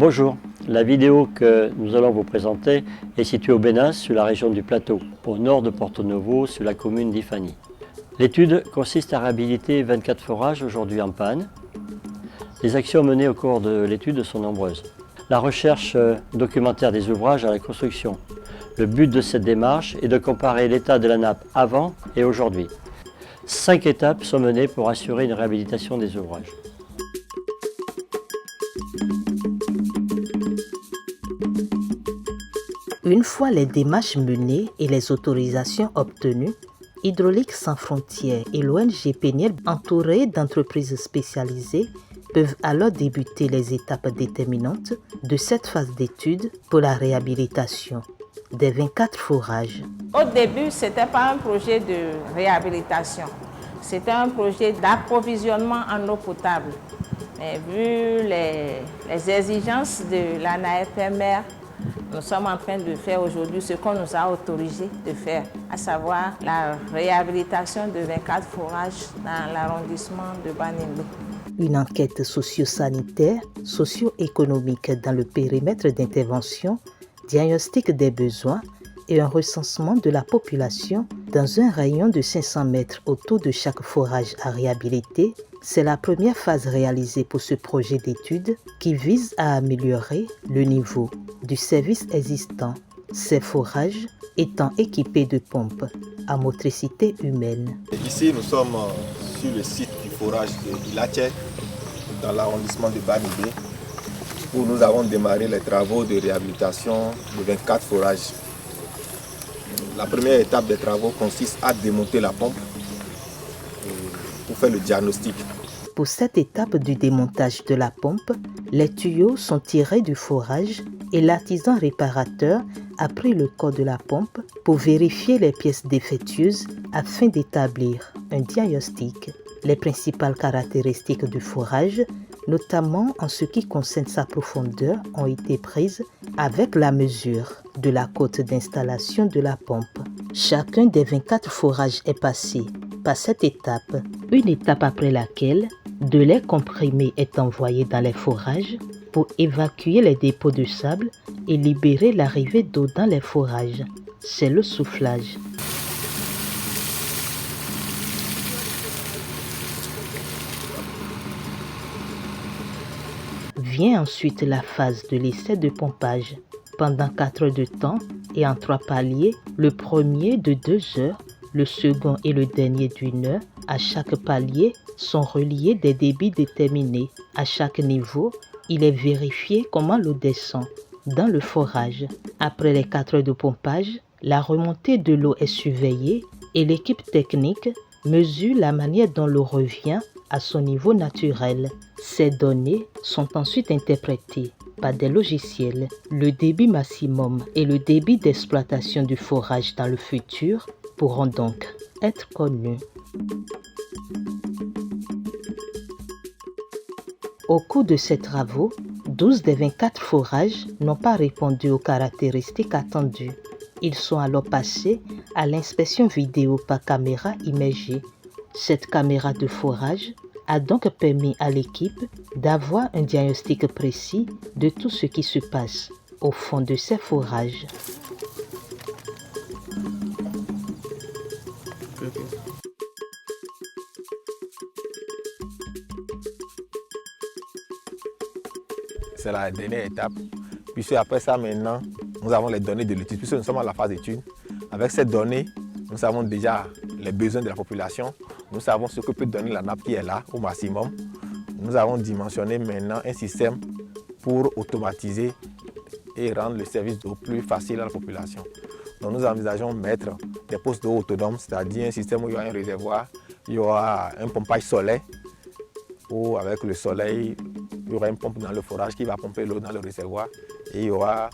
Bonjour, la vidéo que nous allons vous présenter est située au Bénin, sur la région du Plateau, au nord de Porto Novo, sur la commune d'Ifani. L'étude consiste à réhabiliter 24 forages aujourd'hui en panne. Les actions menées au cours de l'étude sont nombreuses. La recherche documentaire des ouvrages à la construction. Le but de cette démarche est de comparer l'état de la nappe avant et aujourd'hui. 5 étapes sont menées pour assurer une réhabilitation des ouvrages. Une fois les démarches menées et les autorisations obtenues, Hydraulique Sans Frontières et l'ONG Péniel, entourées d'entreprises spécialisées, peuvent alors débuter les étapes déterminantes de cette phase d'étude pour la réhabilitation des 24 forages. Au début, ce n'était pas un projet de réhabilitation, c'était un projet d'approvisionnement en eau potable. Mais vu les exigences de l'ANAFMR, nous sommes en train de faire aujourd'hui ce qu'on nous a autorisé de faire, à savoir la réhabilitation de 24 forages dans l'arrondissement de Baningo. Une enquête socio-sanitaire, socio-économique dans le périmètre d'intervention, diagnostic des besoins et un recensement de la population dans un rayon de 500 mètres autour de chaque forage à réhabiliter, c'est la première phase réalisée pour ce projet d'étude qui vise à améliorer le niveau du service existant, ces forages étant équipés de pompes à motricité humaine. Ici, nous sommes sur le site du forage de Ilache, dans l'arrondissement de Banibé, où nous avons démarré les travaux de réhabilitation de 24 forages. La première étape des travaux consiste à démonter la pompe pour faire le diagnostic. Pour cette étape du démontage de la pompe, les tuyaux sont tirés du forage et l'artisan réparateur a pris le corps de la pompe pour vérifier les pièces défectueuses afin d'établir un diagnostic. Les principales caractéristiques du forage, notamment en ce qui concerne sa profondeur, ont été prises avec la mesure de la côte d'installation de la pompe. Chacun des 24 forages est passé par cette étape, une étape après laquelle de l'air comprimé est envoyé dans les forages pour évacuer les dépôts de sable et libérer l'arrivée d'eau dans les forages. C'est le soufflage. Vient ensuite la phase de l'essai de pompage. Pendant 4 heures de temps et en 3 paliers, le premier de 2 heures, le second et le dernier d'1 heure, à chaque palier sont reliés des débits déterminés. À chaque niveau, il est vérifié comment l'eau descend dans le forage. Après les 4 heures de pompage, la remontée de l'eau est surveillée et l'équipe technique mesure la manière dont l'eau revient à son niveau naturel. Ces données sont ensuite interprétées par des logiciels. Le débit maximum et le débit d'exploitation du forage dans le futur pourront donc être connus. Au cours de ces travaux, 12 des 24 forages n'ont pas répondu aux caractéristiques attendues. Ils sont alors passés à l'inspection vidéo par caméra immergée. Cette caméra de forage a donc permis à l'équipe d'avoir un diagnostic précis de tout ce qui se passe au fond de ces forages. C'est la dernière étape. Puisque après ça, maintenant, nous avons les données de l'étude. Puisque nous sommes à la phase d'étude, avec ces données, nous savons déjà les besoins de la population. Nous savons ce que peut donner la nappe qui est là au maximum. Nous avons dimensionné maintenant un système pour automatiser et rendre le service d'eau plus facile à la population. Donc nous envisageons mettre des postes d'eau autonomes, c'est-à-dire un système où il y aura un réservoir, il y aura un pompage solaire, où avec le soleil, il y aura une pompe dans le forage qui va pomper l'eau dans le réservoir et il y aura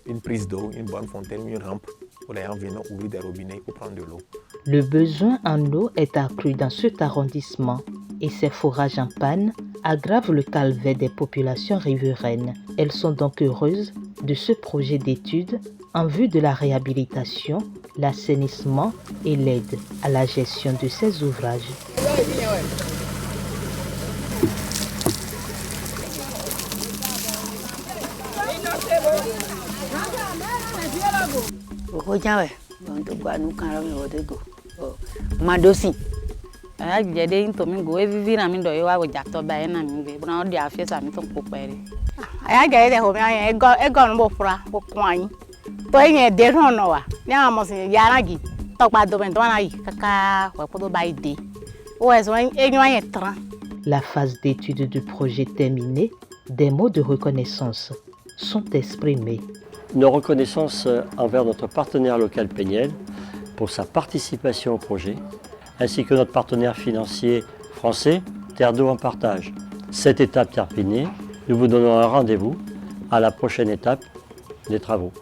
une prise d'eau, une bonne fontaine, une rampe pour les gens venant ouvrir des robinets pour prendre de l'eau. Le besoin en eau est accru dans cet arrondissement et ces forages en panne aggravent le calvaire des populations riveraines. Elles sont donc heureuses de ce projet d'étude en vue de la réhabilitation, l'assainissement et l'aide à la gestion de ces ouvrages. Okojawe, bantu gwa nukara mi wodego. Madosi. A jede into mi go evivi na mi do yewa go jakto ba na mi be. Buna odi afesa mi ton popere. A jede ho mi an ego no bo fura ko kwan. To yin de ron no wa. Ni àwọn mo sin yara gi. To pa do ben to na yi kaka wa ko do ba ide. O eso enyo an tran. La phase d'étude du projet terminée, des mots de reconnaissance sont exprimés. Nos reconnaissances envers notre partenaire local Péniel pour sa participation au projet, ainsi que notre partenaire financier français, Terre d'eau en partage. Cette étape terminée, nous vous donnons un rendez-vous à la prochaine étape des travaux.